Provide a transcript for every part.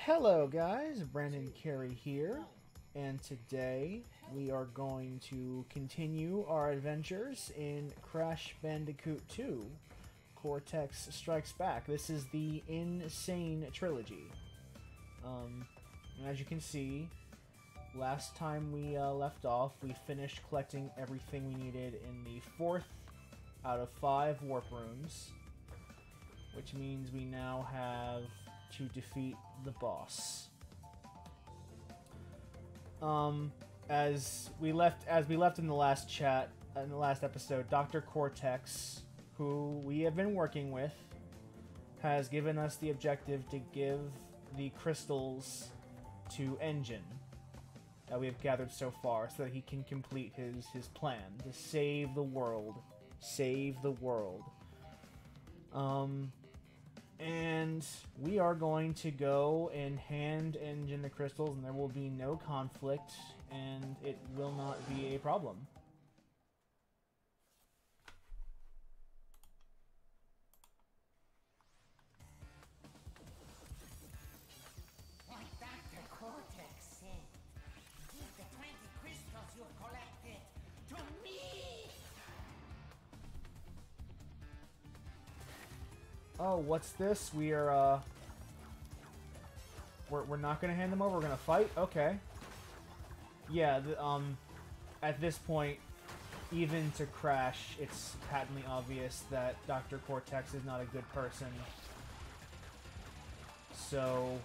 Hello guys, Brandon Carey here, and today we are going to continue our adventures in Crash Bandicoot 2, Cortex Strikes Back. This is the Insane Trilogy. And as you can see, last time we left off, we finished collecting everything we needed in the 4th out of 5 warp rooms, which means we now have to defeat the boss. As we left in the last chat, in the last episode, Dr. Cortex, who we have been working with, has given us the objective to give the crystals to Engine that we have gathered so far, so that he can complete his plan to save the world. Save the world. And we are going to go and hand Engine the crystals, and there will be no conflict, and it will not be a problem. Like Dr. Cortex said, give the 20 crystals you've collected to me! Oh, what's this? We're not gonna hand them over. We're gonna fight. Okay. Yeah. At this point, even to Crash, it's patently obvious that Dr. Cortex is not a good person. So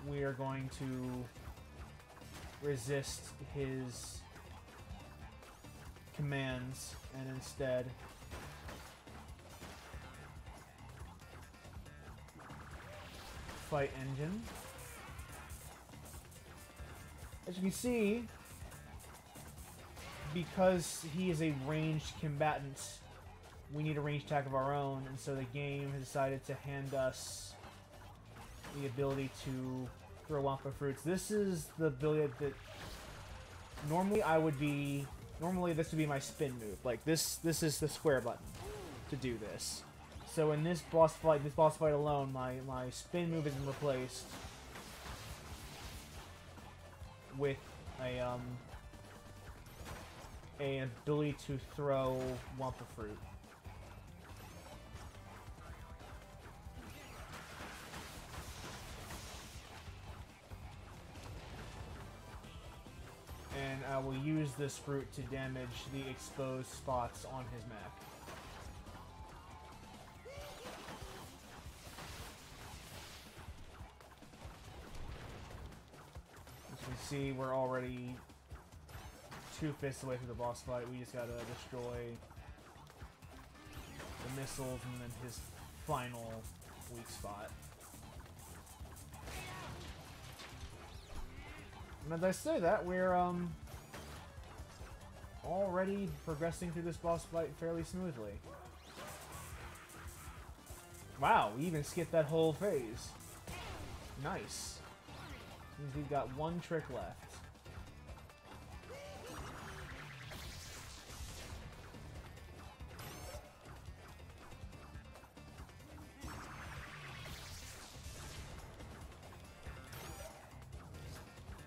we are going to resist his commands and instead fight Engine. As you can see, because he is a ranged combatant, we need a ranged attack of our own, and so the game has decided to hand us the ability to throw Wampa fruits. This is the ability that normally this would be my spin move. Like this is the square button to do this. So in this boss fight alone, my spin move has been replaced with an ability to throw Wampa fruit. And I will use this fruit to damage the exposed spots on his map. See, we're already 2 fists away from the boss fight. We just gotta destroy the missiles and then his final weak spot. And as I say that, we're already progressing through this boss fight fairly smoothly. Wow, we even skipped that whole phase. Nice. Means we've got 1 trick left.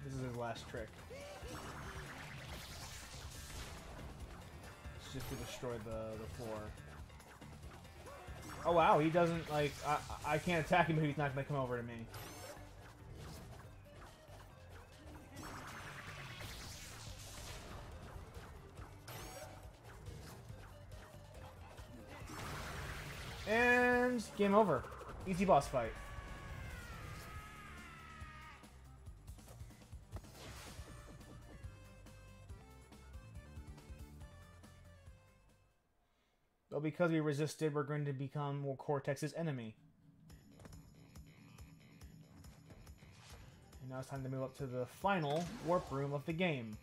This is his last trick. It's just to destroy the floor. Oh wow, he doesn't, like, I can't attack him if he's not going to come over to me. And game over. Easy boss fight. But because we resisted, we're going to become Cortex's enemy. And now it's time to move up to the final warp room of the game.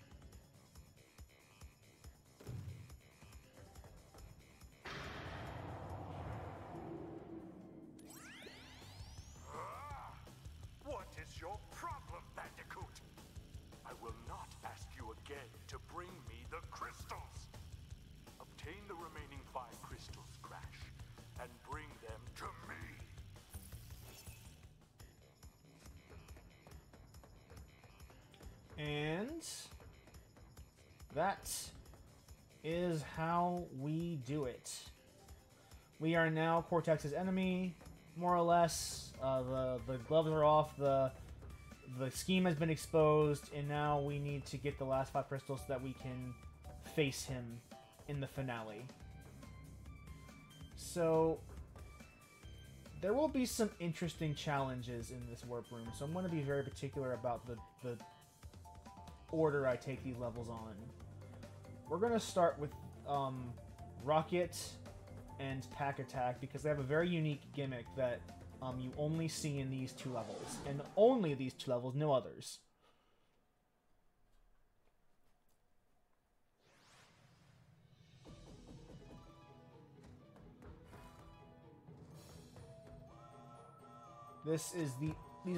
What is your problem, Bandicoot? I will not ask you again to bring me the crystals. Obtain the remaining 5 crystals, Crash, and bring them to me. And that is how we do it. We are now Cortex's enemy, more or less. The gloves are off, the scheme has been exposed, and now we need to get the last 5 crystals so that we can face him in the finale. So there will be some interesting challenges in this warp room, so I'm going to be very particular about the order I take these levels on. We're going to start with Rocket and Pack Attack because they have a very unique gimmick that you only see in these 2 levels, and only these 2 levels, no others. These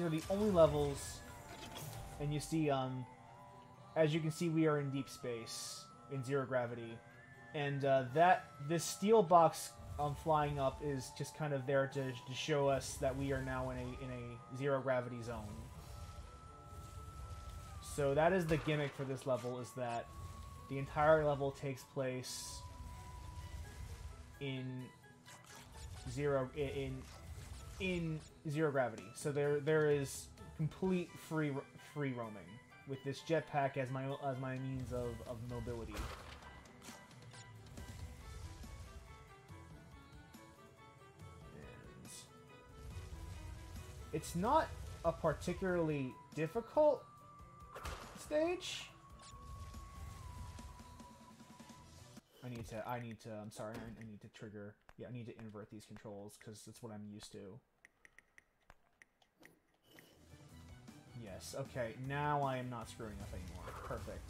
are the only levels, and you see, as you can see, we are in deep space, in 0 gravity, and this steel box flying up is just kind of there to show us that we are now in a 0 gravity zone. So that is the gimmick for this level, is that the entire level takes place in zero gravity. So there is complete free roaming with this jetpack as my means of mobility. And it's not a particularly difficult stage. I'm sorry, I need to trigger. Yeah, I need to invert these controls because that's what I'm used to. Yes, okay, now I am not screwing up anymore. Perfect.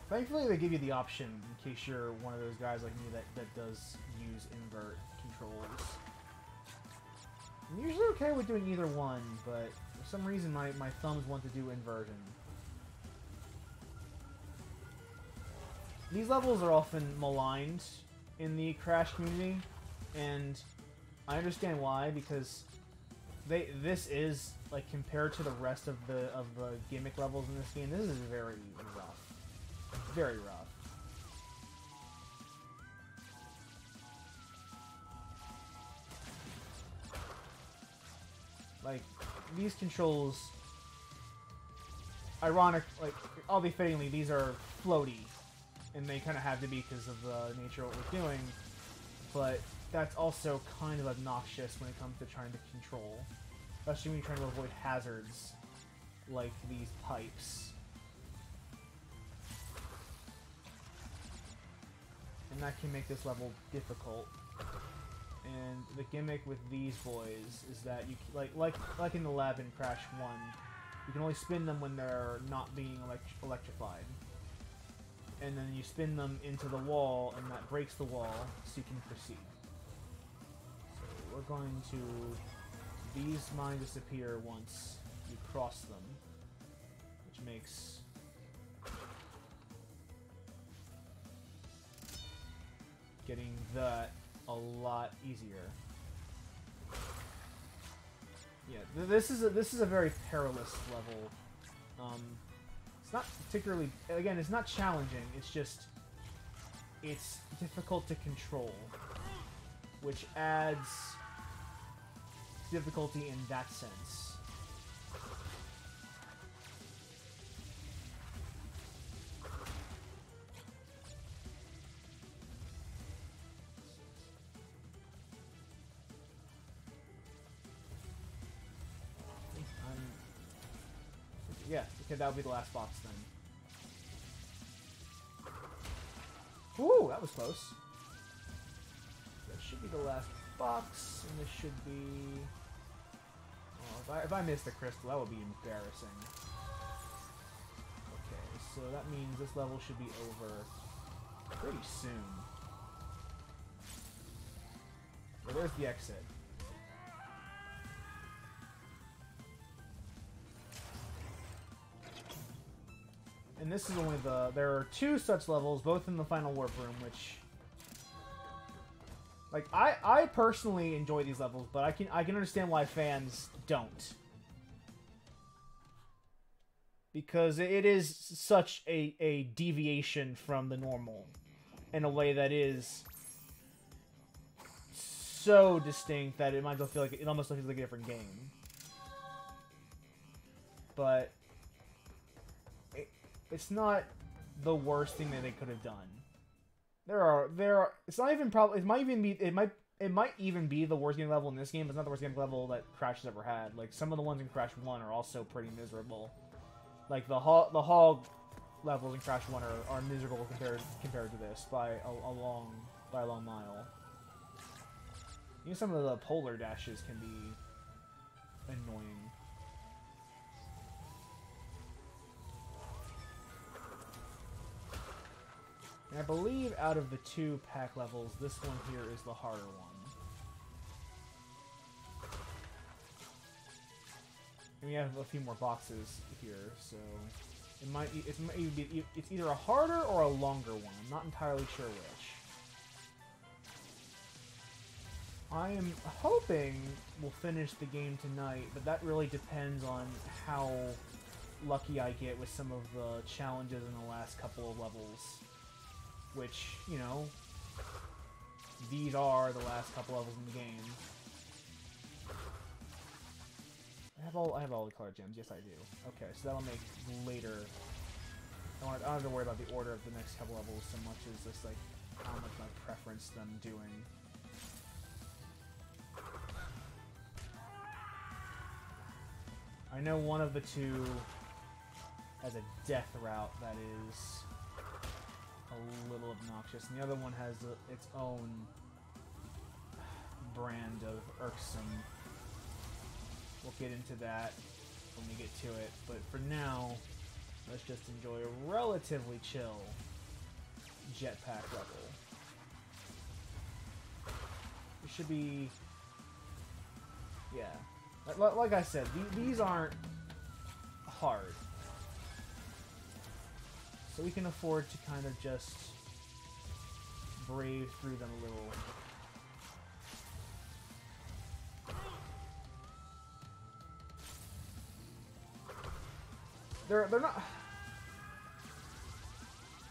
Thankfully, they give you the option in case you're one of those guys like me that does use invert controls. I'm usually okay with doing either one, but for some reason my thumbs want to do inversion. These levels are often maligned in the Crash community, and I understand why, because this is, like, compared to the rest of the gimmick levels in this game, this is very rough. Very rough. Like, these controls, all befittingly, these are floaty. And they kind of have to be because of the nature of what we're doing. But that's also kind of obnoxious when it comes to trying to control. Especially when you're trying to avoid hazards like these pipes. And that can make this level difficult. And the gimmick with these boys is that you like in the lab in Crash 1, you can only spin them when they're not being electrified. And then you spin them into the wall, and that breaks the wall, so you can proceed. So we're going to... These mine disappear once you cross them, which makes... getting that a lot easier. Yeah, this is a very perilous level. It's not particularly... Again, it's not challenging, it's just... It's difficult to control, which adds difficulty in that sense. Yeah, okay, that would be the last box then. Ooh, that was close. That should be the last box, and this should be... Oh, if I miss the crystal, that would be embarrassing. Okay, so that means this level should be over pretty soon. Well, there's the exit. And this is only there are 2 such levels, both in the final warp room, which Like, I personally enjoy these levels, but I can understand why fans don't. Because it is such a deviation from the normal in a way that is so distinct that it might as well feel like it almost looks like a different game. But it's not the worst thing that they could have done. There are. It's not even probably. It might even be the worst game level in this game. But it's not the worst game level that Crash has ever had. Like some of the ones in Crash 1 are also pretty miserable. Like the hog levels in Crash 1 are miserable compared to this by a long mile. Even some of the polar dashes can be annoying. And I believe out of the 2 pack levels, this one here is the harder one. And we have a few more boxes here, so it's either a harder or a longer one. I'm not entirely sure which. I am hoping we'll finish the game tonight, but that really depends on how lucky I get with some of the challenges in the last couple of levels. Which, you know, these are the last couple levels in the game. I have all the card gems. Yes, I do. Okay, so that'll make later. I don't have to worry about the order of the next couple levels so much as just like how much my preference them doing. I know one of the 2 has a death route that is a little obnoxious, and the other one has its own brand of irksome. We'll get into that when we get to it, but for now, let's just enjoy a relatively chill jetpack level. It should be... yeah. Like I said, these aren't hard. So we can afford to kind of just brave through them a little. They're not...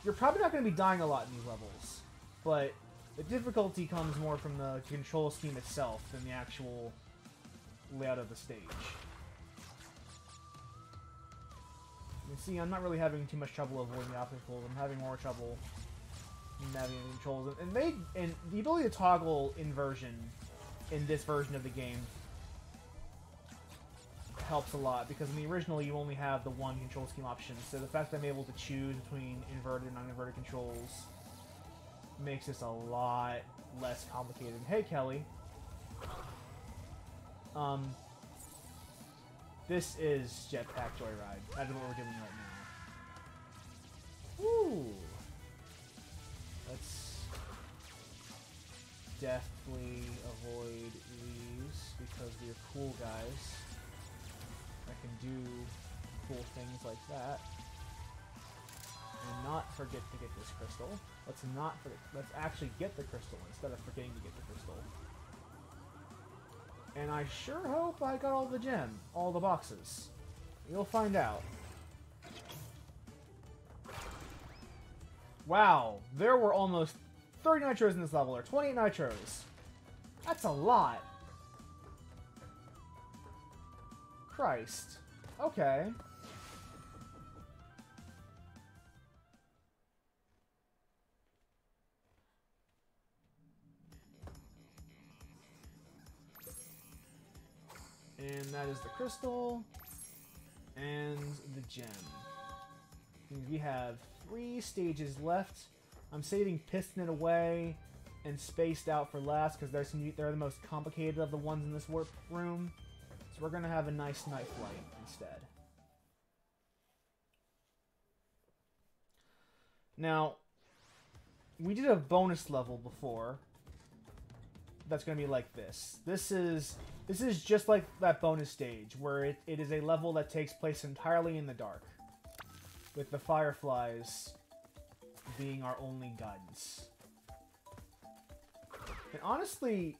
You're probably not going to be dying a lot in these levels, but the difficulty comes more from the control scheme itself than the actual layout of the stage. You can see I'm not really having too much trouble avoiding the obstacles. I'm having more trouble navigating controls. And the ability to toggle inversion in this version of the game helps a lot, because in the original you only have the one control scheme option, so the fact that I'm able to choose between inverted and non-inverted controls makes this a lot less complicated. Hey, Kelly. This is Jetpack Joyride. That is what we're doing right now. Woo! Let's deftly avoid these, because we're cool guys. I can do cool things like that. And not forget to get this crystal. Let's actually get the crystal instead of forgetting to get the crystal. And I sure hope I got all the boxes. You'll find out. Wow, there were almost 30 nitros in this level, or 28 nitros. That's a lot. Christ. Okay. And that is the crystal and the gem. We have 3 stages left. I'm saving Piston It away and Spaced Out for last because they're the most complicated of the ones in this warp room. So we're going to have a nice night flight instead. Now, we did a bonus level before that's going to be like this. This is just like that bonus stage, where it is a level that takes place entirely in the dark, with the fireflies being our only guidance. And honestly,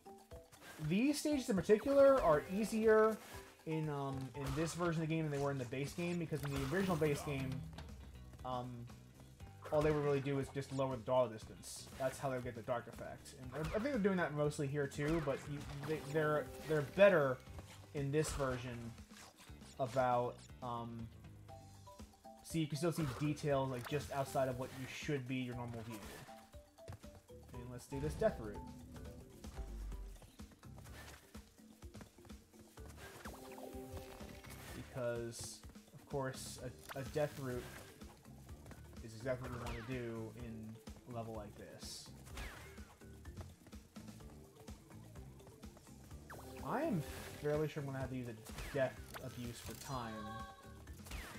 these stages in particular are easier in this version of the game than they were in the base game, because in the original base game, all they would really do is just lower the draw distance. That's how they would get the dark effect. And I think they're doing that mostly here too, but they're better in this version about see, you can still see details like just outside of what you should be your normal view. And let's do this death route. Because, of course, a death route is exactly what we want to do in a level like this. I am fairly sure I'm going to have to use a death abuse for time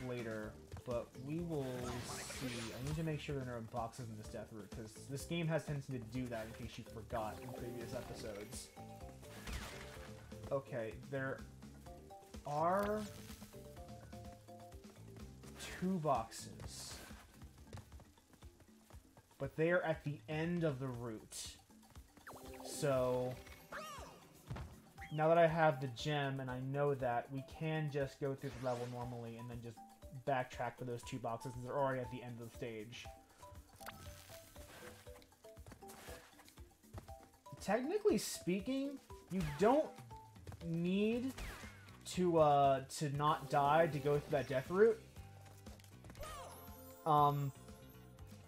later, but we will see. I need to make sure there are boxes in this death route, because this game has tendency to do that in case you forgot in previous episodes. Okay, there are 2 boxes, but they are at the end of the route. So now that I have the gem and I know that, we can just go through the level normally and then just backtrack for those 2 boxes because they're already at the end of the stage. Technically speaking, you don't need to not die to go through that death route.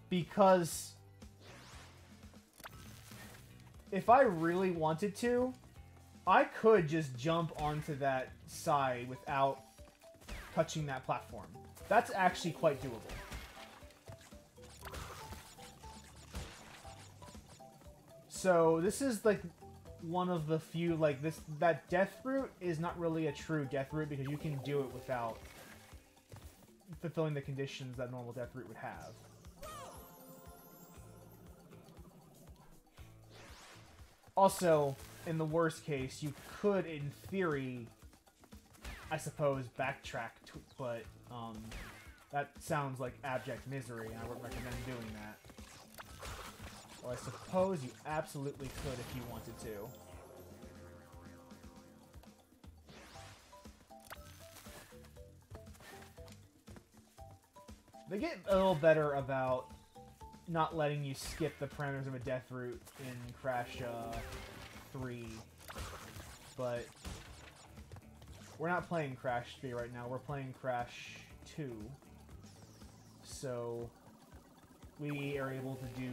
Because if I really wanted to, I could just jump onto that side without touching that platform. That's actually quite doable. So this is like one of the few, like that death route is not really a true death route because you can do it without fulfilling the conditions that normal death route would have. Also, in the worst case, you could, in theory, I suppose, backtrack, but that sounds like abject misery, and I wouldn't recommend doing that. Or I suppose you absolutely could if you wanted to. They get a little better about not letting you skip the parameters of a death route in Crash 3, but we're not playing Crash 3 right now, we're playing Crash 2, so we are able to do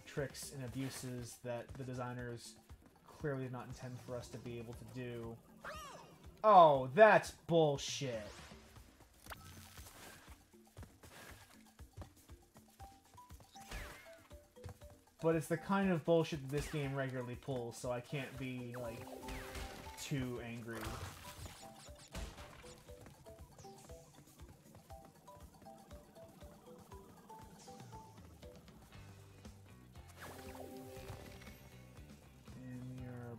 tricks and abuses that the designers clearly did not intend for us to be able to do. Oh, that's bullshit. But it's the kind of bullshit that this game regularly pulls, so I can't be, like, too angry. And we are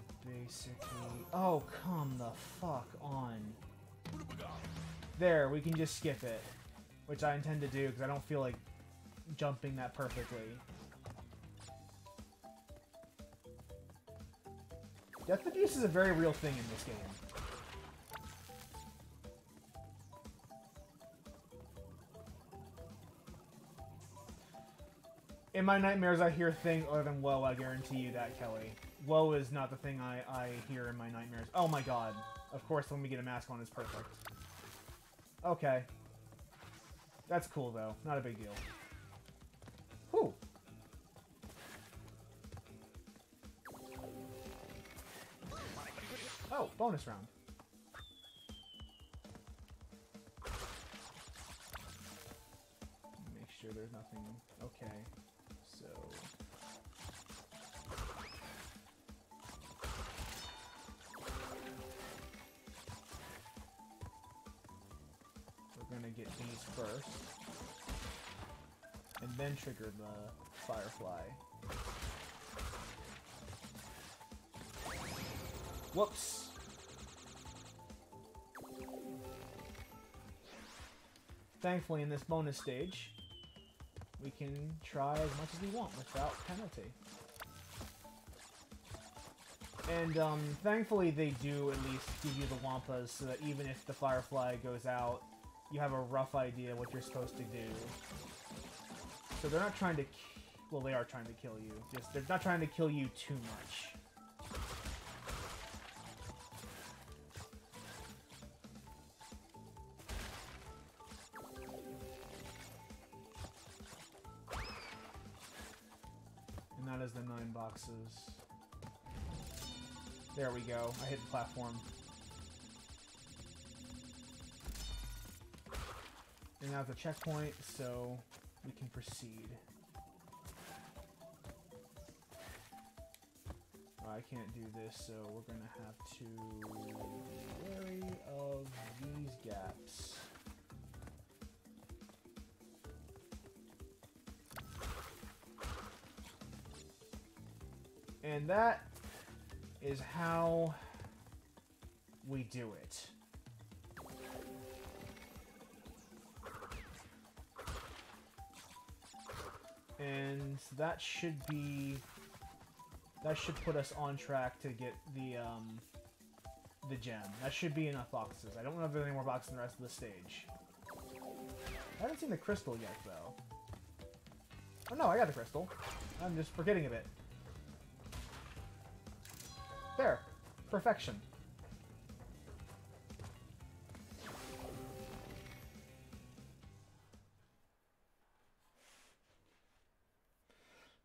basically... Oh, come the fuck on. There, we can just skip it. Which I intend to do, because I don't feel like jumping that perfectly. Death abuse is a very real thing in this game. In my nightmares, I hear things other than woe, I guarantee you that, Kelly. Woe is not the thing I hear in my nightmares. Oh my god. Of course, when we get a mask on is perfect. Okay. That's cool, though. Not a big deal. Whew. Oh, bonus round. Make sure there's nothing... Okay, so... We're gonna get these first. And then trigger the Firefly. Whoops! Thankfully, in this bonus stage, we can try as much as we want without penalty. And thankfully they do at least give you the Wampas so that even if the Firefly goes out, you have a rough idea what you're supposed to do. So they're not trying to... Well, they are trying to kill you. Just they're not trying to kill you too much. And that is the 9 boxes. There we go. I hit the platform. And now it's a checkpoint, so we can proceed. I can't do this, so we're gonna have to be wary of these gaps. And that is how we do it. And that should put us on track to get the gem. That should be enough boxes. I don't know if there's any more boxes in the rest of the stage. I haven't seen the crystal yet, though. Oh no, I got the crystal. I'm just forgetting of it. There. Perfection.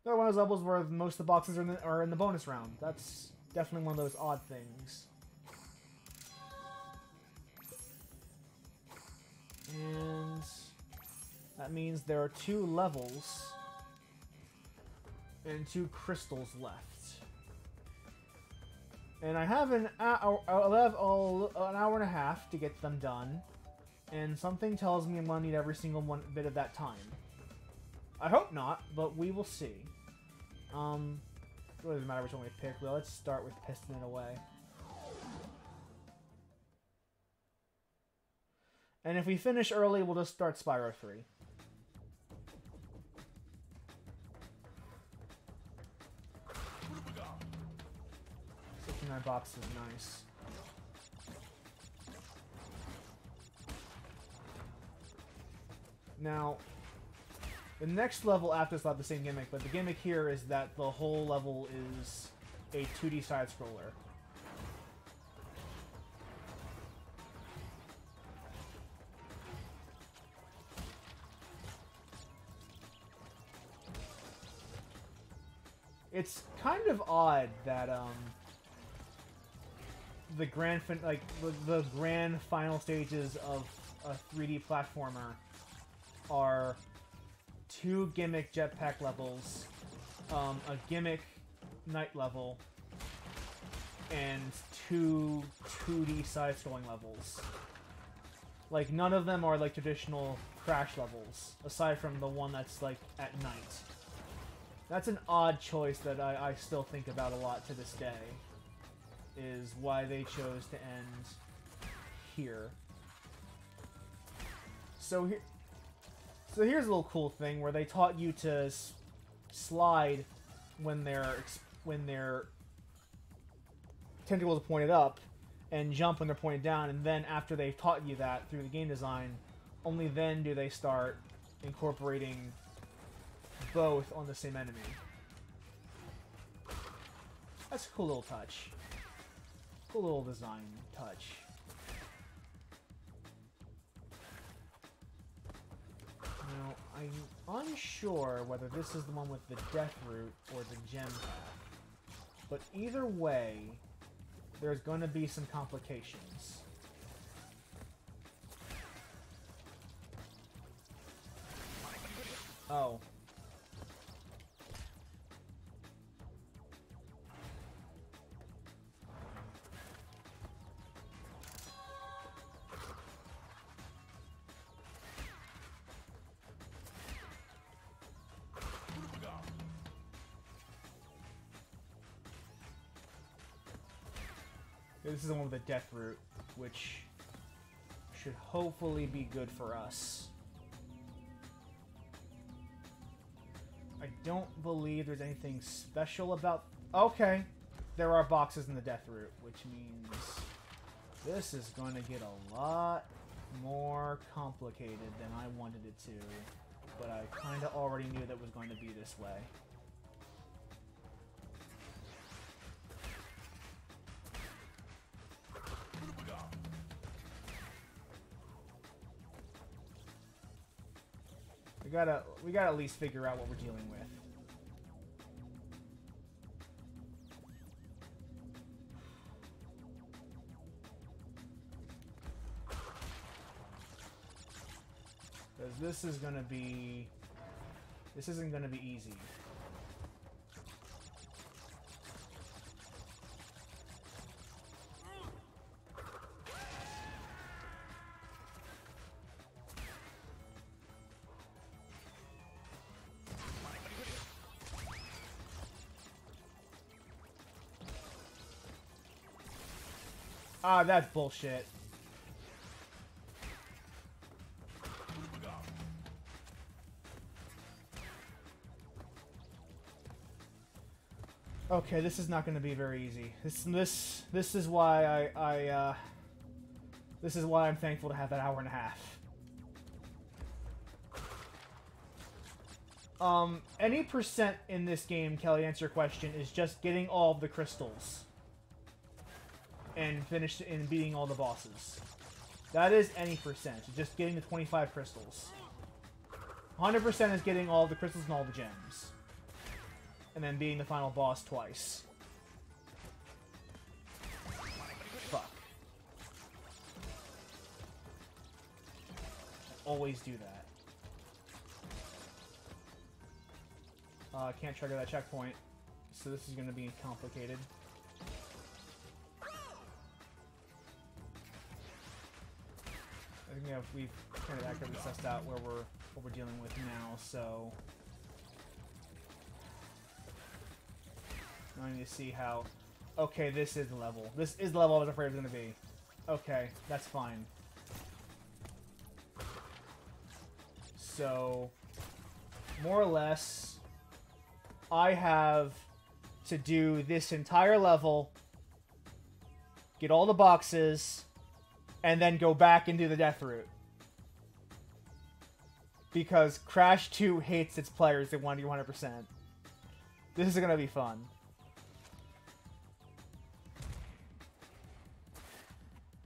They're one of those levels where most of the boxes are in the bonus round. That's definitely one of those odd things. And that means there are 2 levels and 2 crystals left. And I have an hour and a half to get them done, and something tells me I'm gonna need every single bit of that time. I hope not, but we will see. It really doesn't matter which one we pick. Well, let's start with Piston It Away. And if we finish early, we'll just start Spyro 3. Box is nice. Now, the next level after this will have the same gimmick, but the gimmick here is that the whole level is a 2D side-scroller. It's kind of odd that the grand final stages of a 3D platformer are 2 gimmick jetpack levels, a gimmick night level, and 2 2D side-scrolling levels. Like, none of them are like traditional Crash levels, aside from the one that's like at night. That's an odd choice that I still think about a lot to this day. Is why they chose to end here. So here's a little cool thing where they taught you to slide when their tentacles are pointed up, and jump when they're pointed down. And then after they've taught you that through the game design, only then do they start incorporating both on the same enemy. That's a cool little touch. Cool little design touch. Now, I'm unsure whether this is the one with the death route or the gem path. But either way, there's going to be some complications. Oh. This is the one with the death route, which should hopefully be good for us. I don't believe there's anything special about... Okay. there are boxes in the death route, which means this is going to get a lot more complicated than I wanted it to. But I kind of already knew that was going to be this way. We gotta at least figure out what we're dealing with. Because this isn't gonna be easy. Ah, that's bullshit. Okay, this is not going to be very easy. This is why this is why I'm thankful to have that hour and a half. Any percent in this game, Kelly, to answer your question, is just getting all of the crystals and beating all the bosses. That is any percent. Just getting the 25 crystals. 100% is getting all the crystals and all the gems. And then beating the final boss twice. Fuck. Always do that. I can't trigger that checkpoint. So this is going to be complicated. I think we've kind of accurately sussed out what we're dealing with now, so I need to see how. Okay, this is the level. This is the level I was afraid it was going to be. Okay, that's fine. So, more or less, I have to do this entire level, get all the boxes, and then go back and do the death route. Because Crash 2 hates its players that want to do 100%. This is going to be fun.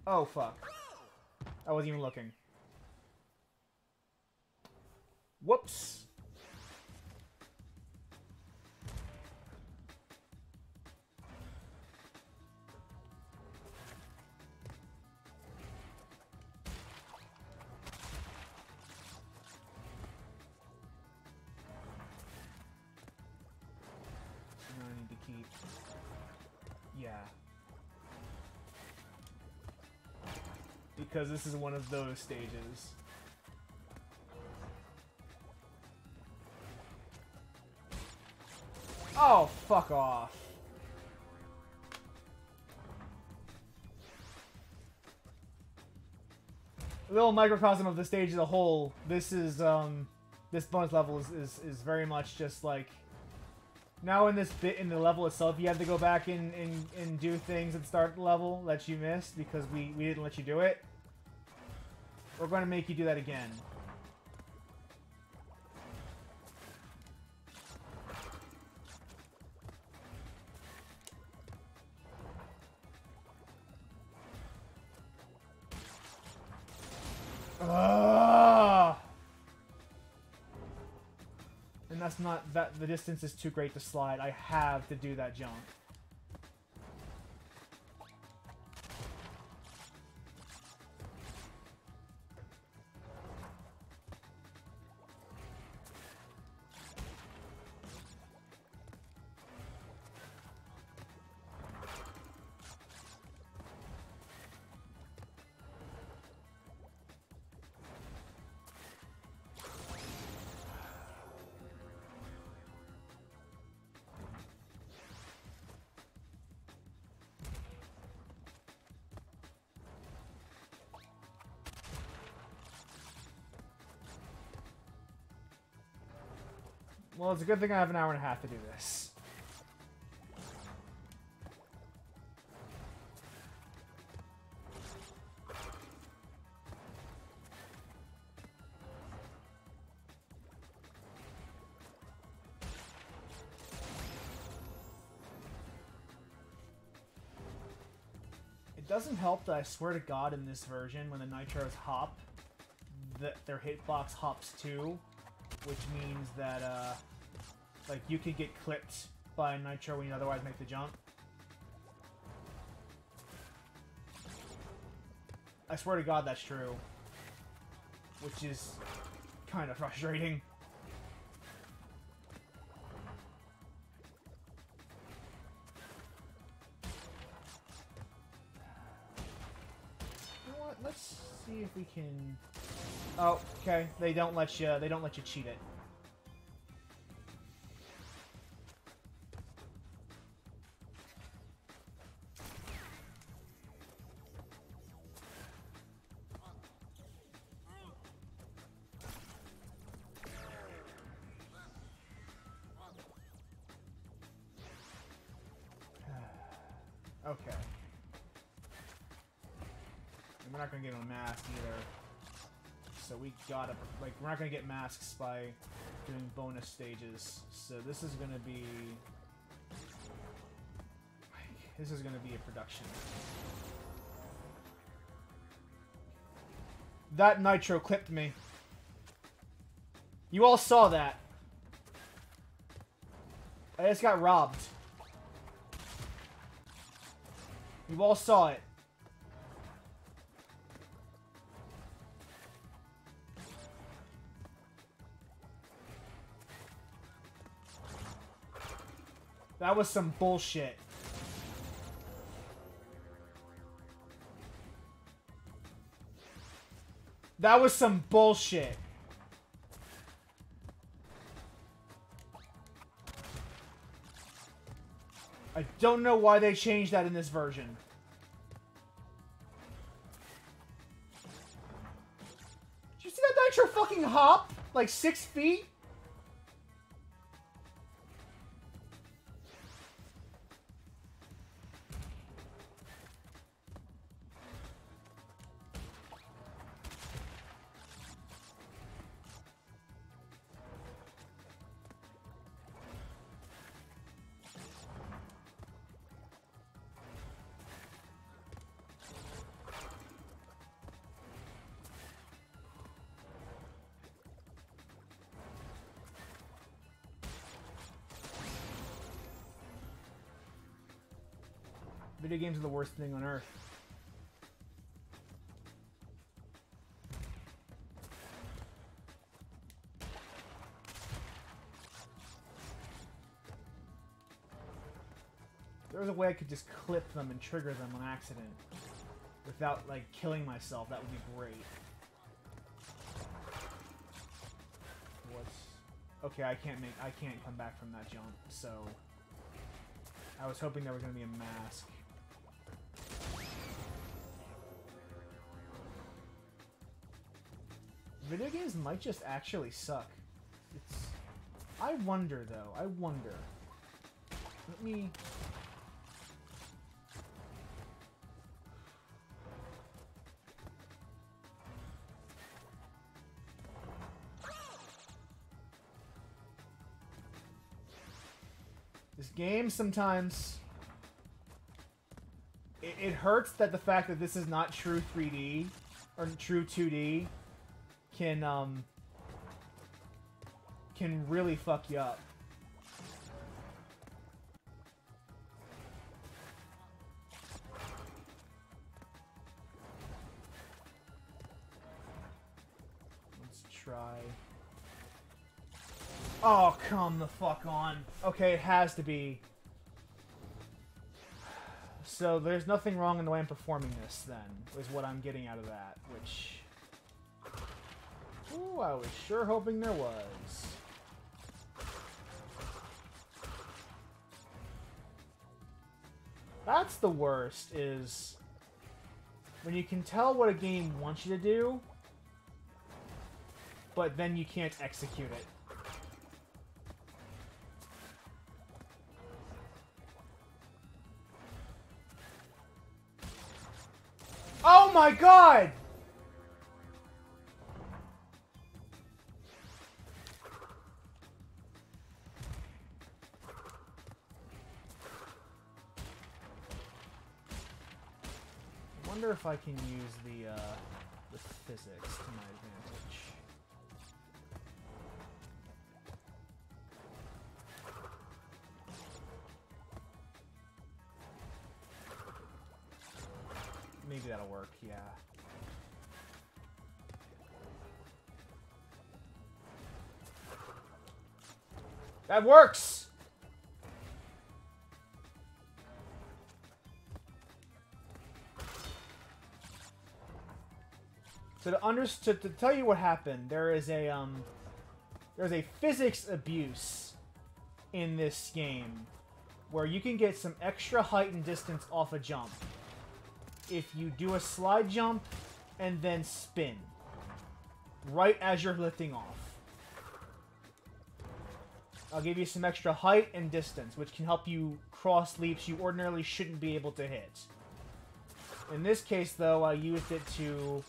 Oh, fuck. I wasn't even looking. Whoops. Because this is one of those stages. Oh, fuck off. A little microcosm of the stage as a whole. This is, this bonus level is very much just like, now in this bit in the level itself, you have to go back and do things at the start of the level that you missed because we didn't let you do it. We're going to make you do that again. Ugh! And that's not that the distance is too great to slide. I have to do that jump. Well, it's a good thing I have an hour and a half to do this. doesn't help that I swear to God in this version, when the Nitros hop, that their hitbox hops too, which means that, like, you could get clipped by a Nitro when you otherwise make the jump. I swear to God that's true. Which is kind of frustrating. You know what? Let's see if we can... Oh, okay. They don't let you cheat it. Okay. And we're not gonna get a mask either. So we gotta, like, we're not gonna get masks by doing bonus stages. So this is gonna be... This is gonna be a production. That Nitro clipped me. You all saw that. I just got robbed. You all saw it. That was some bullshit. That was some bullshit. I don't know why they changed that in this version. Did you see that Nitro fucking hop? Like 6 feet? Video games are the worst thing on earth. If there was a way I could just clip them and trigger them on accident without, like, killing myself, that would be great. What's... Okay, I can't come back from that jump, so... I was hoping there was going to be a mask. Video games might just actually suck. It's... I wonder, though. I wonder. Let me... This game sometimes... It hurts that the fact that this is not true 3D, or true 2D, can really fuck you up. Let's try... Oh, come the fuck on. Okay, it has to be. So there's nothing wrong in the way I'm performing this, then, is what I'm getting out of that, which... Ooh, I was sure hoping there was. That's the worst, is... when you can tell what a game wants you to do, but then you can't execute it. Oh my god! Wonder if I can use the physics to my advantage. Maybe that'll work, yeah. That works! So to tell you what happened, there's a physics abuse in this game where you can get some extra height and distance off a jump if you do a slide jump and then spin right as you're lifting off. I'll give you some extra height and distance, which can help you cross leaps you ordinarily shouldn't be able to hit. In this case, though, I used it to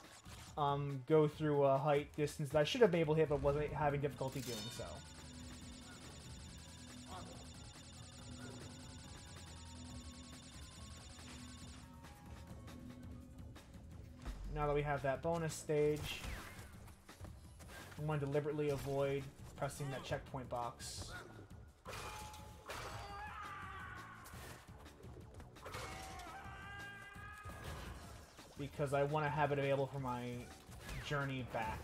go through a height distance that I should have been able to hit, but wasn't having difficulty doing so. Now that we have that bonus stage, I'm going to deliberately avoid pressing that checkpoint box. Because I want to have it available for my journey back.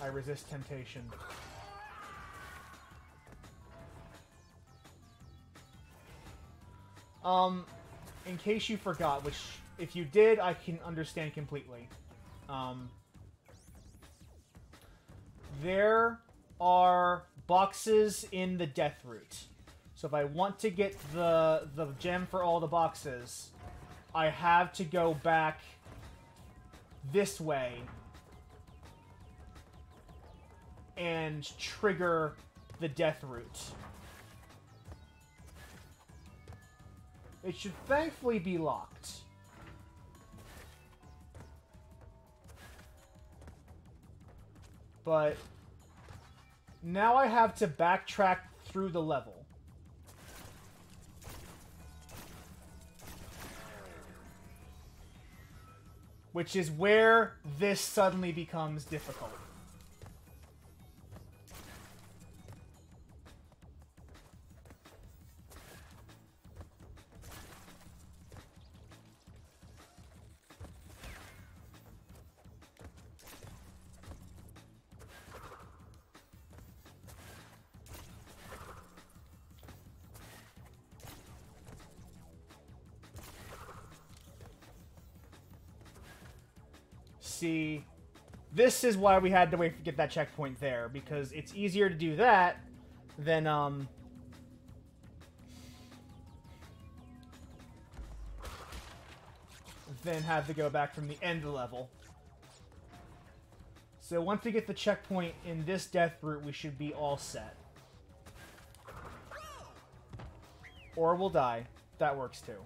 I resist temptation. In case you forgot, which if you did, I can understand completely. There are boxes in the death route. So if I want to get the gem for all the boxes, I have to go back this way and trigger the death route. It should thankfully be locked. But now I have to backtrack through the level. Which is where this suddenly becomes difficult. See, this is why we had to wait to get that checkpoint there, because it's easier to do that than have to go back from the end of the level. So once we get the checkpoint in this death route, we should be all set. Or we'll die. That works too.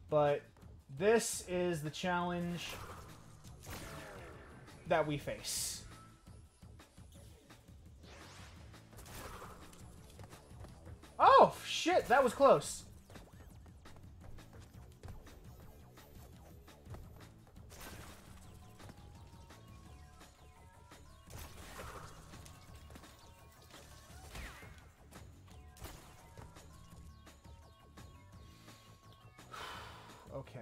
But this is the challenge that we face. Oh, shit, that was close. Okay.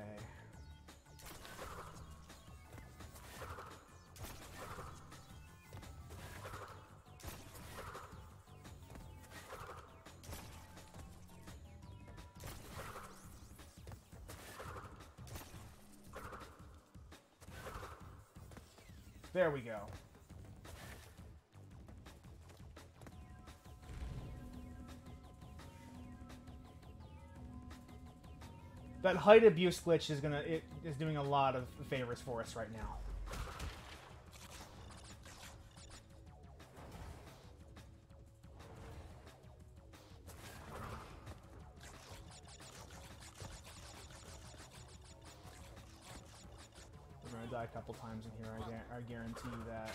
There we go. That height abuse glitch is is doing a lot of favors for us right now. die a couple times in here, I guarantee you that.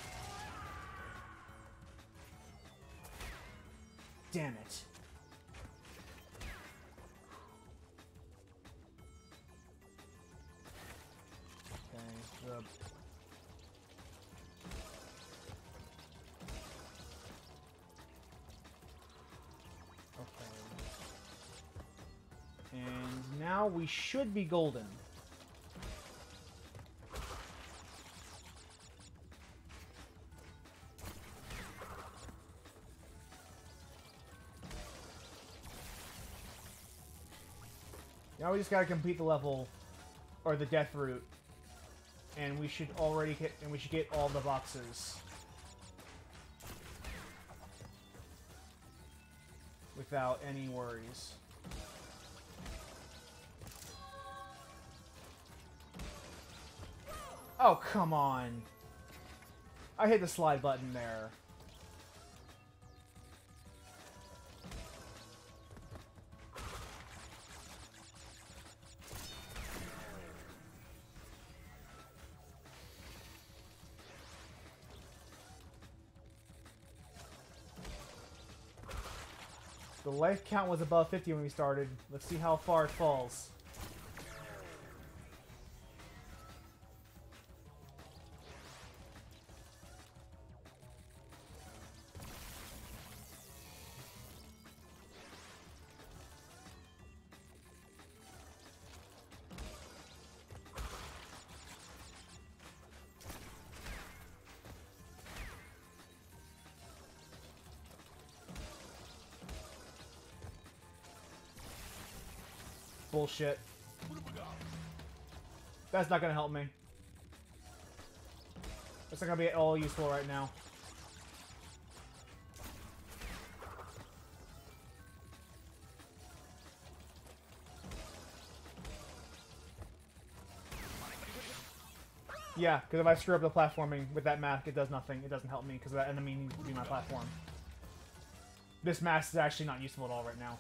Damn it. Okay, and now we should be golden. Now we just gotta complete the level, or the death route, and we should already hit, and we should get all the boxes without any worries. Oh, come on. I hit the slide button there. The life count was above 50 when we started. Let's see how far it falls. Bullshit. That's not gonna help me. That's not gonna be at all useful right now. Yeah, because if I screw up the platforming with that mask, it does nothing. It doesn't help me because that enemy needs to be my platform. This mask is actually not useful at all right now.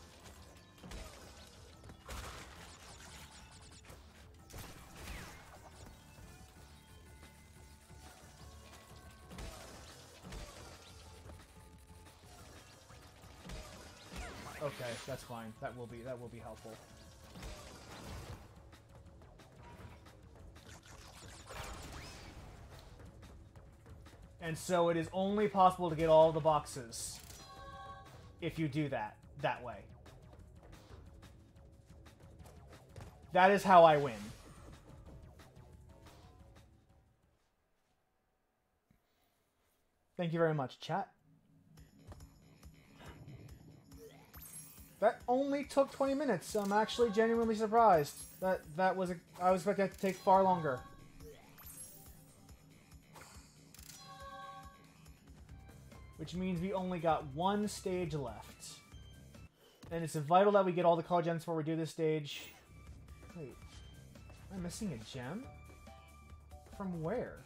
Okay, that's fine. That will be helpful. And so it is only possible to get all the boxes if you do that way. That is how I win. Thank you very much, chat. That only took 20 minutes. I'm actually genuinely surprised. I was expecting that to take far longer. Which means we only got one stage left. And it's vital that we get all the color gems before we do this stage. Wait. Am I missing a gem? From where?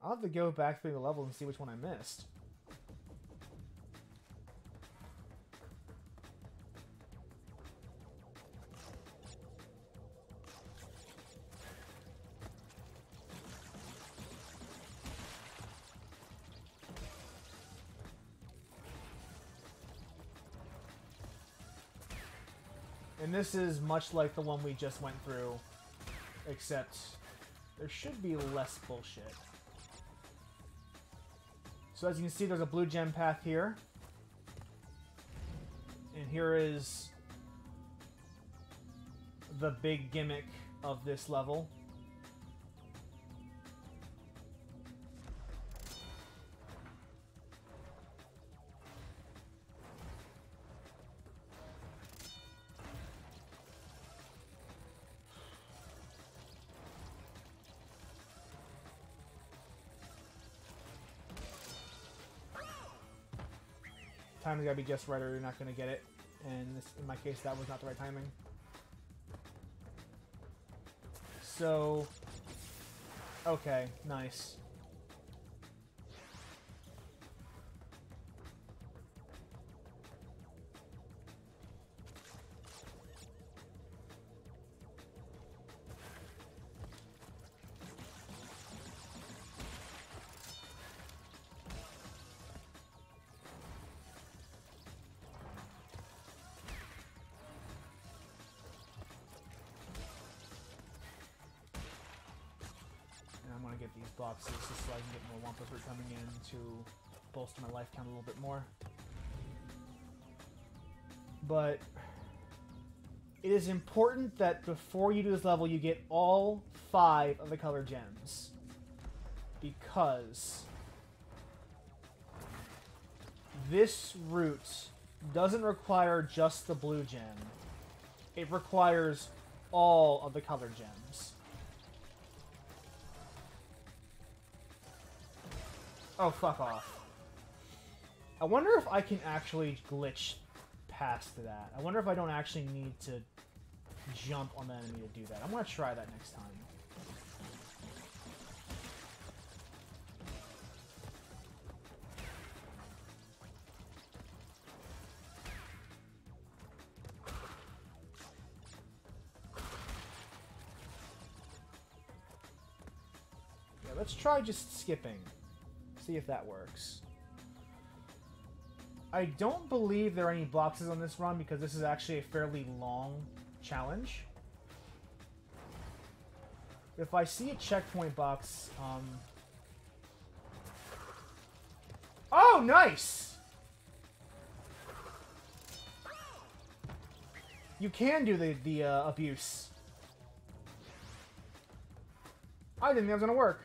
I'll have to go back through the levels and see which one I missed. And this is much like the one we just went through, except there should be less bullshit. So as you can see, there's a blue gem path here. And here is the big gimmick of this level. Timing's gotta be just right or you're not gonna get it. And this, in my case, that was not the right timing. So... okay, nice. want to get these boxes just so I can get more Wumpa Fruit coming in to bolster my life count a little bit more. But it is important that before you do this level, you get all 5 of the color gems. Because this route doesn't require just the blue gem. It requires all of the color gems. Oh, fuck off. I wonder if I can actually glitch past that. I wonder if I don't actually need to jump on the enemy to do that. I'm gonna try that next time. Yeah, let's try just skipping. See if that works. I don't believe there are any boxes on this run because this is actually a fairly long challenge. If I see a checkpoint box, Oh, nice! You can do the abuse. I didn't think that was gonna work.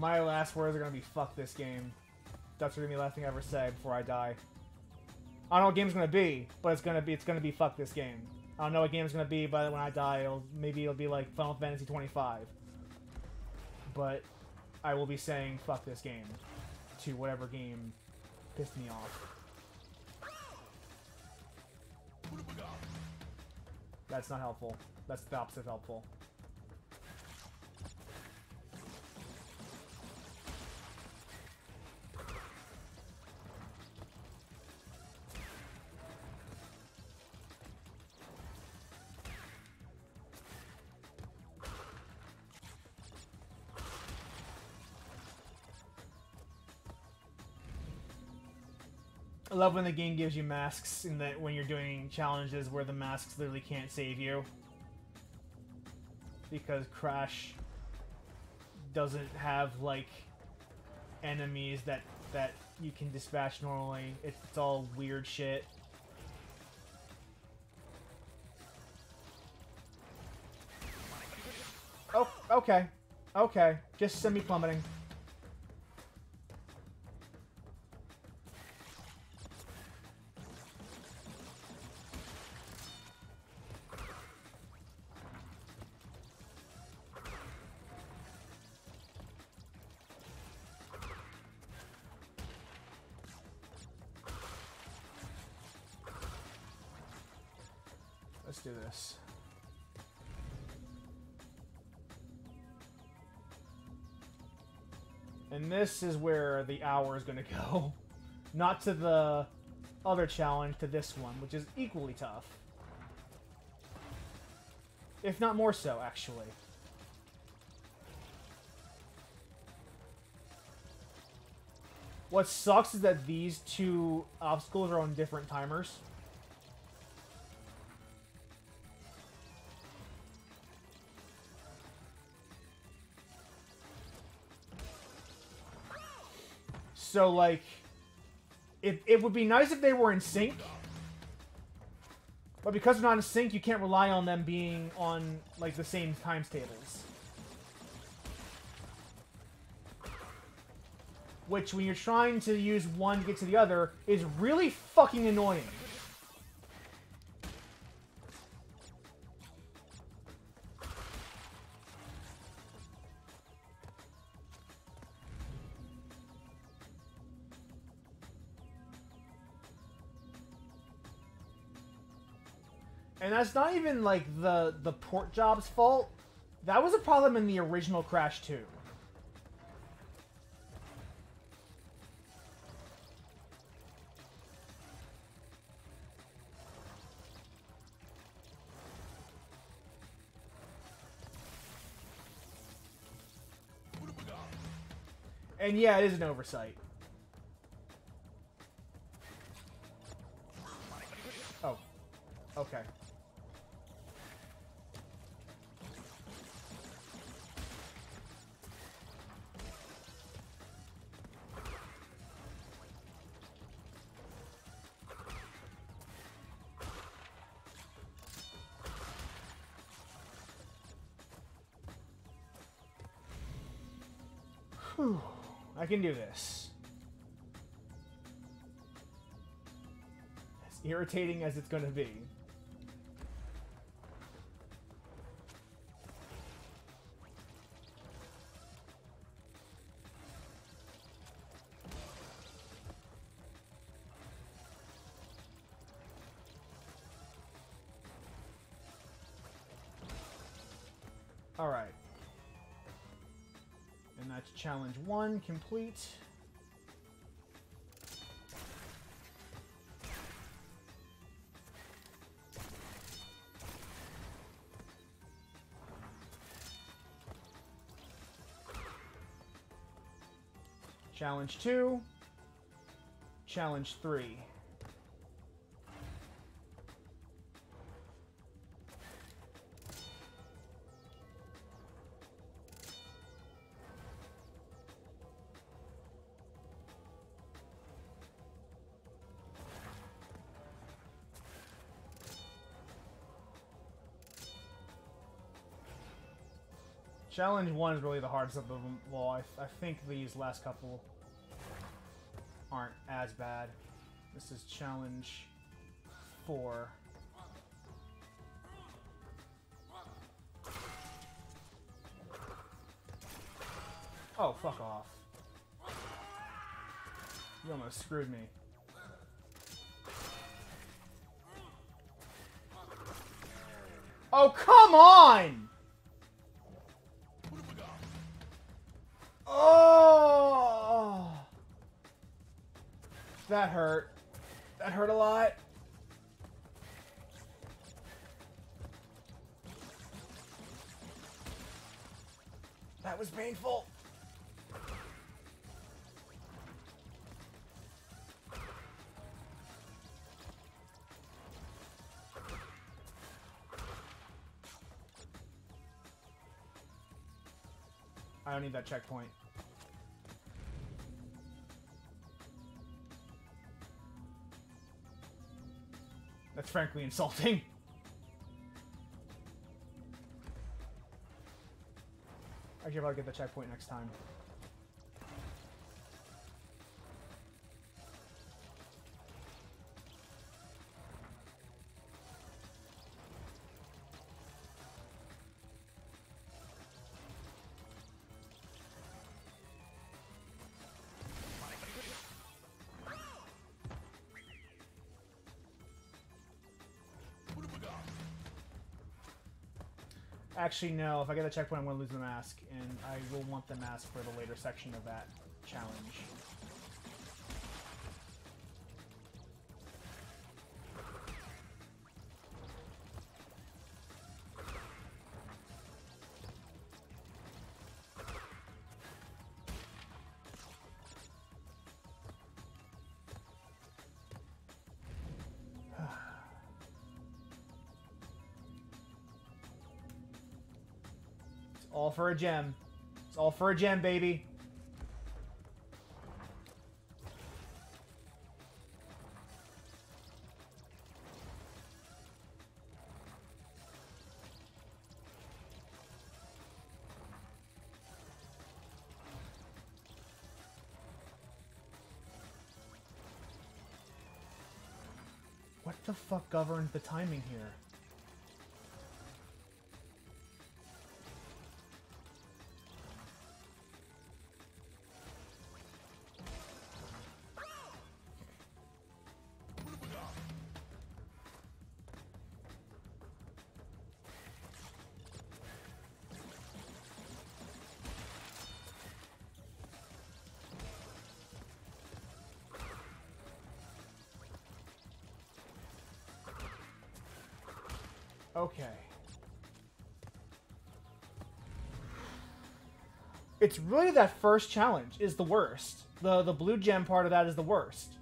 My last words are gonna be "fuck this game." That's gonna be the last thing I ever say before I die. I don't know what game's gonna be, but it's gonna be "fuck this game." I don't know what game's gonna be, but when I die, maybe it'll be like Final Fantasy 25. But I will be saying "fuck this game" to whatever game pissed me off. That's not helpful. That's the opposite of helpful. I love when the game gives you masks in that when you're doing challenges where the masks literally can't save you. Because Crash doesn't have, like, enemies that you can dispatch normally. It's all weird shit. Oh, okay. Okay. Just semi-plummeting. Let's do this. And this is where the hour is going to go. Not to the other challenge, to this one, which is equally tough. If not more so, actually. What sucks is that these two obstacles are on different timers. So, like, it would be nice if they were in sync. But because they're not in sync, you can't rely on them being on, like, the same times tables. Which, when you're trying to use one to get to the other, is really fucking annoying. And that's not even, like, the port job's fault. That was a problem in the original Crash 2. And yeah, it is an oversight. Oh. Okay. Whew. I can do this. As irritating as it's going to be. Alright. And that's challenge 1 complete. Challenge 2. Challenge 3. Challenge 1 is really the hardest of them. Well, I think these last couple aren't as bad. This is challenge 4. Oh, fuck off. You almost screwed me. Oh, come on! Oh! That hurt. That hurt a lot. That was painful. I don't need that checkpoint. That's frankly insulting. Actually, I'll get the checkpoint next time. Actually, no. If I get the checkpoint, I'm going to lose the mask, and I will want the mask for the later section of that challenge. All for a gem. It's all for a gem, baby. What the fuck governs the timing here? Okay. It's really that first challenge is the worst. The blue gem part of that is the worst.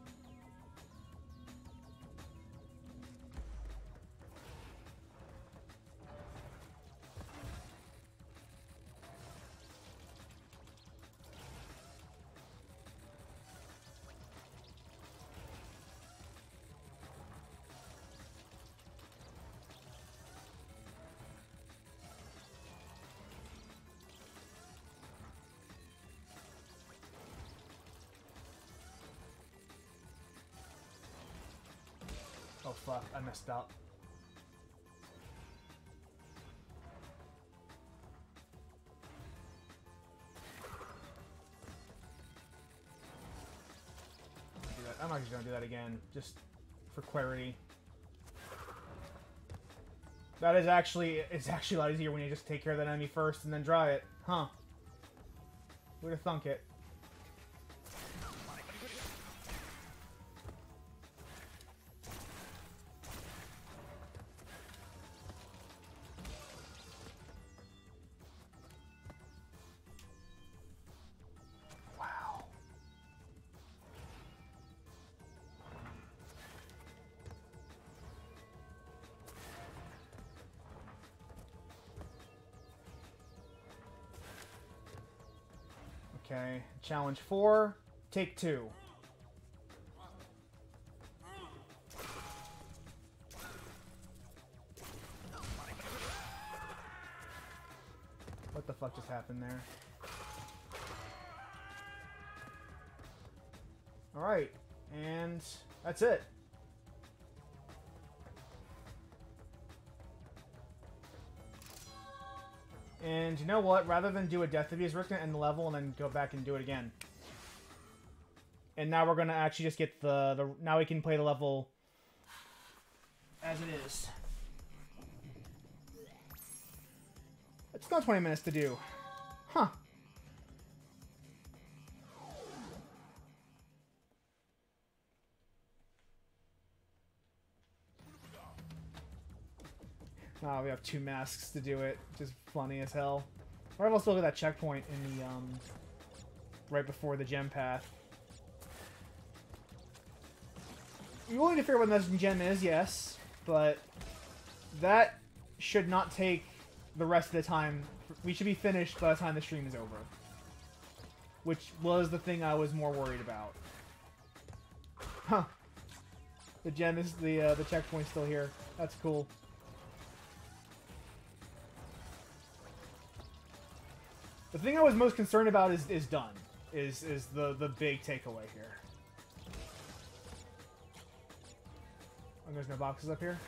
Oh fuck, I messed up. I'm not just gonna do that again, just for clarity. That is actually, it's actually a lot easier when you just take care of that enemy first and then draw it. Huh. Who'd have thunk it? Wow. Okay, challenge 4, take 2. What the fuck just happened there? Alright, and that's it. And you know what? Rather than do a death abuse, we're just gonna end the level and then go back and do it again. And now we're gonna actually just get the now we can play the level as it is. It's not 20 minutes to do. Huh. Oh, we have 2 masks to do it. Just funny as hell. Or I've also looked at that checkpoint in the, right before the gem path. You will need to figure out what the gem is, yes. But that should not take the rest of the time. We should be finished by the time the stream is over. Which was the thing I was more worried about. Huh. The gem is, the checkpoint's still here. That's cool. The thing I was most concerned about is done. Is the big takeaway here. Oh, there's no boxes up here?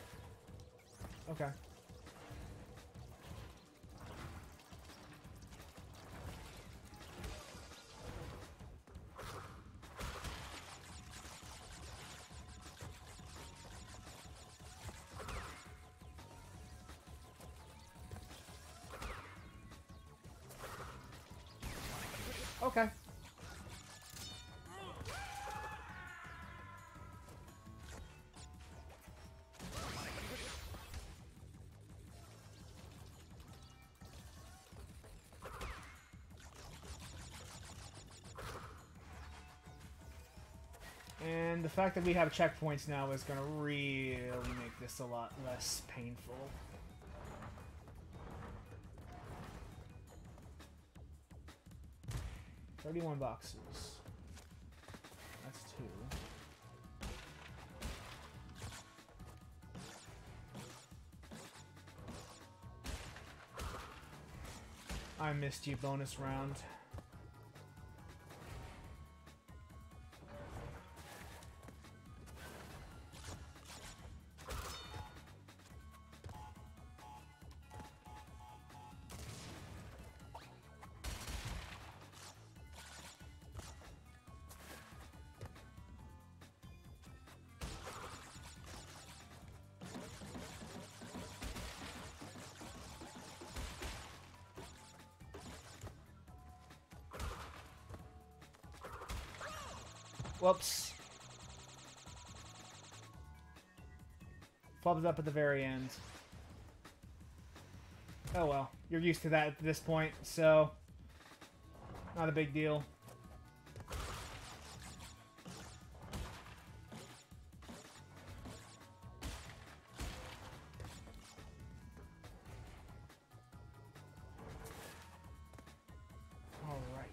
Okay. Okay. And the fact that we have checkpoints now is going to really make this a lot less painful. 31 boxes. That's 2. I missed you, bonus round. Whoops. Flubs up at the very end. Oh well, you're used to that at this point, so not a big deal. All right.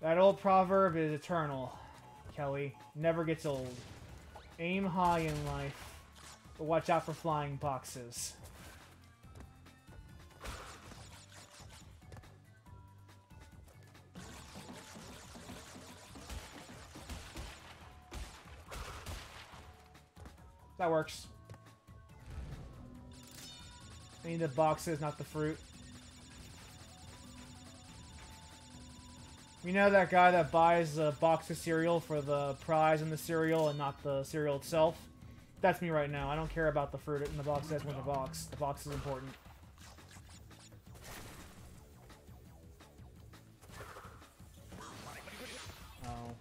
That old proverb is eternal, Kelly. Never gets old. Aim high in life, but watch out for flying boxes. That works. I need the boxes, not the fruit. You know that guy that buys a box of cereal for the prize in the cereal and not the cereal itself? That's me right now. I don't care about the fruit in the box. That's with the box. The box is important. Oh.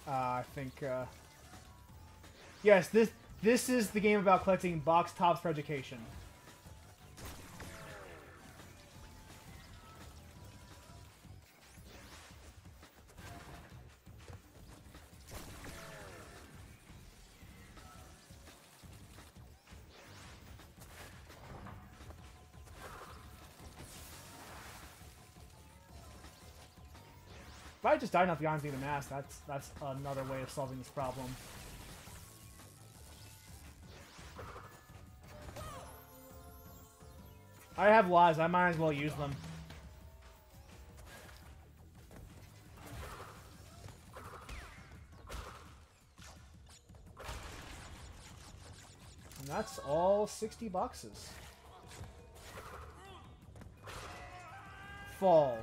I think, yes, this is the game about collecting box tops for education. If I just died enough beyond being the mask, that's another way of solving this problem. I have lives, I might as well use them. And that's all 60 boxes. Fall.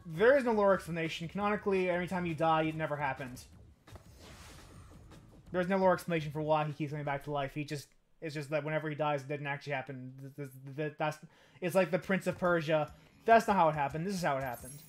There is no lore explanation. Canonically, every time you die, it never happened. There's no lore explanation for why he keeps coming back to life. It's just that whenever he dies, it didn't actually happen. It's like the Prince of Persia. That's not how it happened. This is how it happened.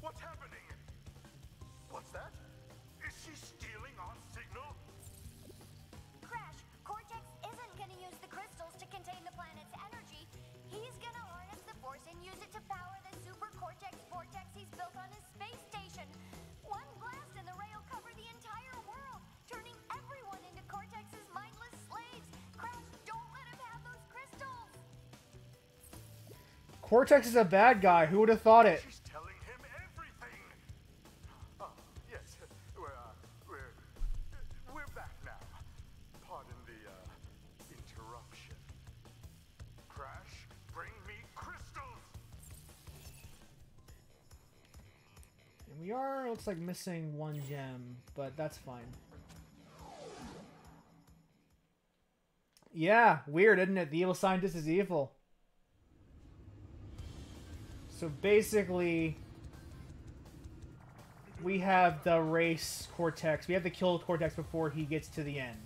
What's happening? What's that? Is she stealing our signal? Crash, Cortex isn't gonna use the crystals to contain the planet's energy. He's gonna harness the force and use it to power the super Cortex vortex he's built on his space station. One blast and the ray will cover the entire world, turning everyone into Cortex's mindless slaves. Crash, don't let him have those crystals! Cortex is a bad guy. Who would have thought it? She's telling him everything. Oh, yes. We're back now. Pardon the interruption. Crash, bring me crystals. And we are, looks like, missing one gem, but that's fine. Yeah, weird, isn't it? The evil scientist is evil. So basically, we have the race Cortex. We have to kill Cortex before he gets to the end.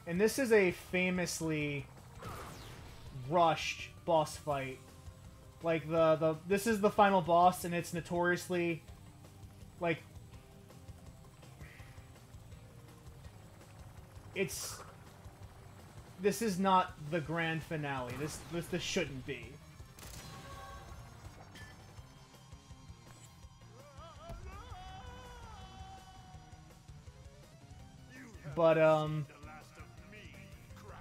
And this is a famously rushed boss fight. Like this is the final boss, and it's notoriously like this is not the grand finale. This shouldn't be. But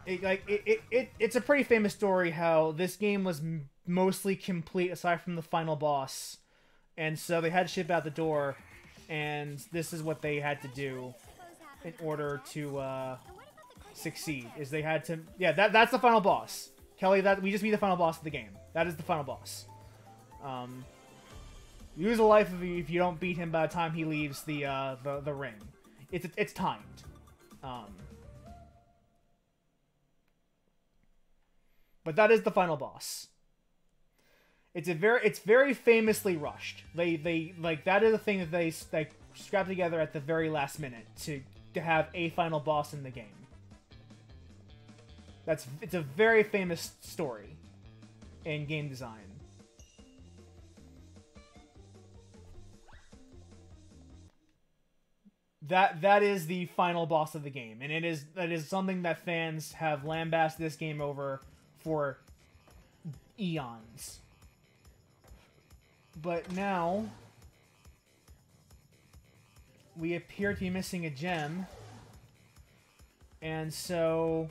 it's a pretty famous story how this game was mostly complete aside from the final boss, and so they had to ship out the door, and this is what they had to do in order to succeed. Is they had to that's the final boss, Kelly. That we just beat the final boss of the game. That is the final boss. You lose a life if you don't beat him by the time he leaves the ring. It's timed. But that is the final boss. It's very famously rushed. They like that is the thing that they scrap together at the very last minute to have a final boss in the game. It's a very famous story in game design. That is the final boss of the game, and that is something that fans have lambasted this game over for eons. But now we appear to be missing a gem, and so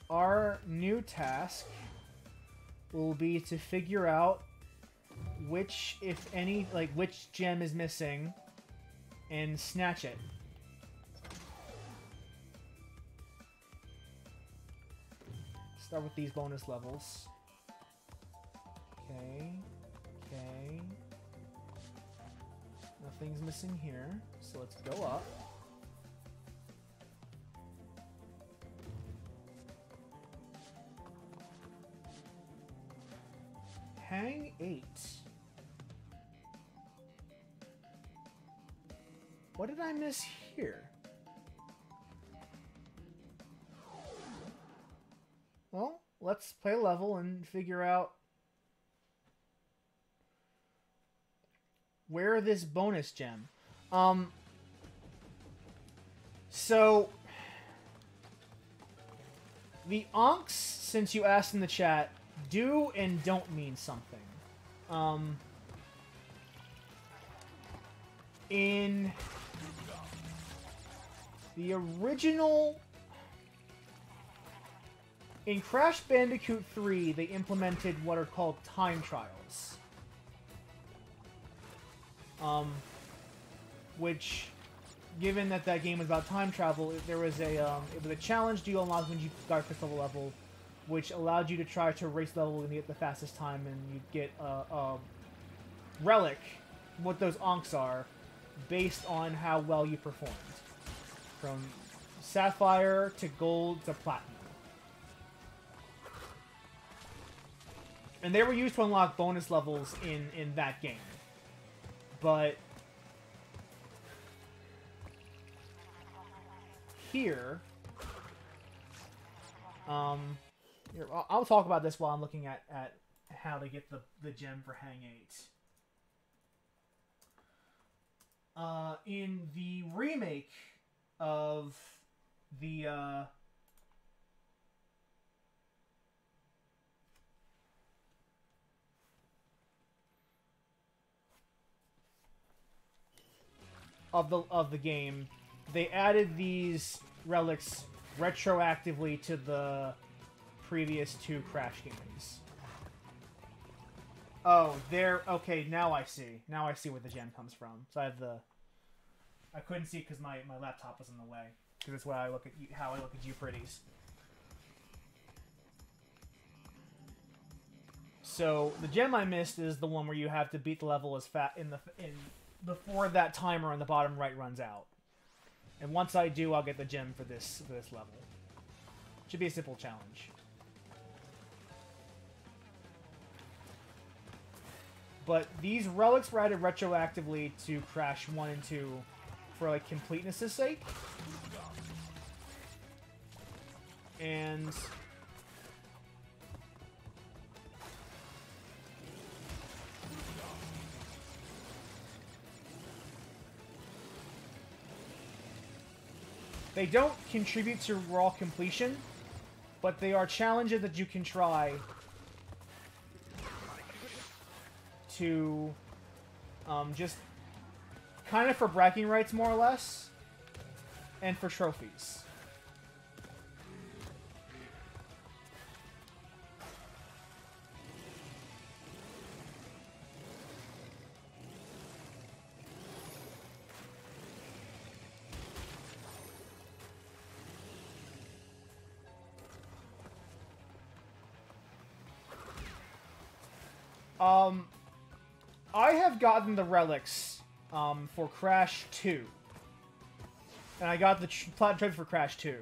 our new task will be to figure out which, if any, which gem is missing and snatch it. Start with these bonus levels. Okay. Nothing's missing here, so let's go up. Hang 8. What did I miss here? Well, let's play a level and figure out where this bonus gem. So the onks, since you asked in the chat, do and don't mean something. In the original... In Crash Bandicoot 3, they implemented what are called time trials. Which, given that that game was about time travel, there was it was a challenge you unlocked when you got first level, which allowed you to try to race level and get the fastest time, and you'd get a relic, what those onks are, based on how well you performed. From Sapphire to Gold to Platinum. And they were used to unlock bonus levels in that game. But here, I'll talk about this while I'm looking at how to get the gem for Hang 8. In the remake of the of the game, they added these relics retroactively to the previous 2 Crash games. Oh, okay, now I see. Now I see where the gem comes from. So I couldn't see because my laptop was in the way. Because that's how I look at you pretties. So the gem I missed is the one where you have to beat the level as before that timer on the bottom right runs out. And once I do, I'll get the gem for this level. Should be a simple challenge. But these relics were added retroactively to Crash 1 and 2 for completeness' sake. And They don't contribute to raw completion, but they are challenges that you can try to just kind of for bragging rights, more or less, and for trophies. I have gotten the relics for Crash 2. And I got the platinum trophy for Crash 2.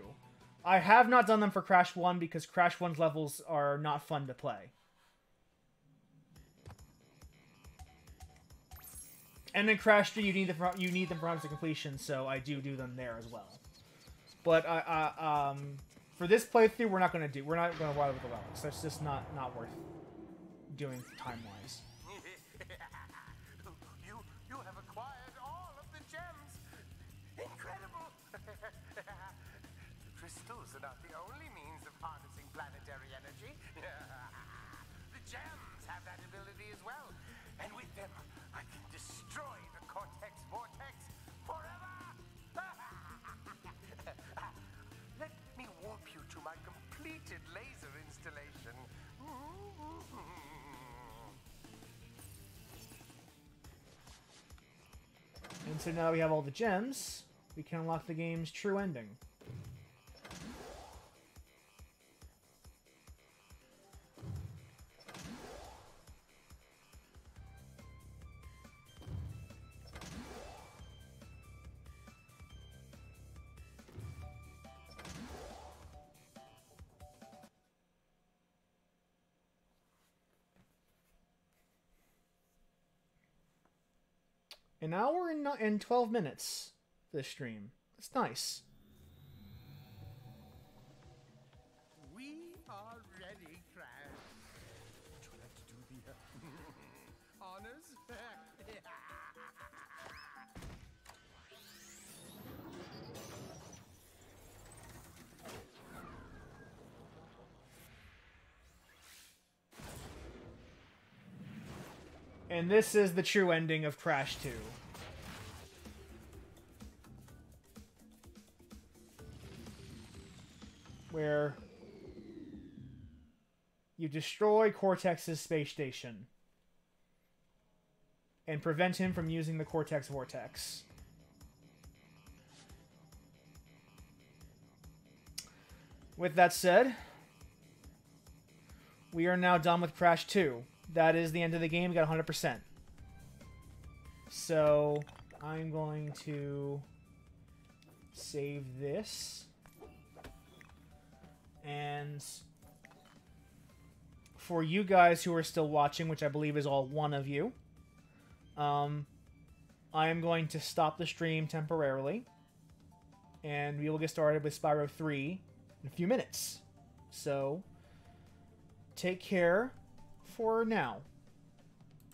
I have not done them for Crash 1 because Crash 1's levels are not fun to play. And in Crash 3, you need them for constant completion, so I do them there as well. But for this playthrough, we're not gonna bother with the relics. That's just not worth doing time-wise. You have acquired all of the gems. Incredible. The crystals are not the only means of harnessing planetary energy. The gems have that ability as well. And with them, I can destroy the Cortex vortex forever. Let me warp you to my completed laser installation. And so now we have all the gems, we can unlock the game's true ending. An hour and 12 minutes for this stream. That's nice. We are ready, Crash. Would you like to do the honors? And this is the true ending of Crash 2. Where you destroy Cortex's space station and prevent him from using the Cortex Vortex. With that said, we are now done with Crash 2. That is the end of the game. We got 100%. So, I'm going to save this. And for you guys who are still watching, which I believe is all one of you, I am going to stop the stream temporarily. And we will get started with Spyro 3 in a few minutes. So, take care for now.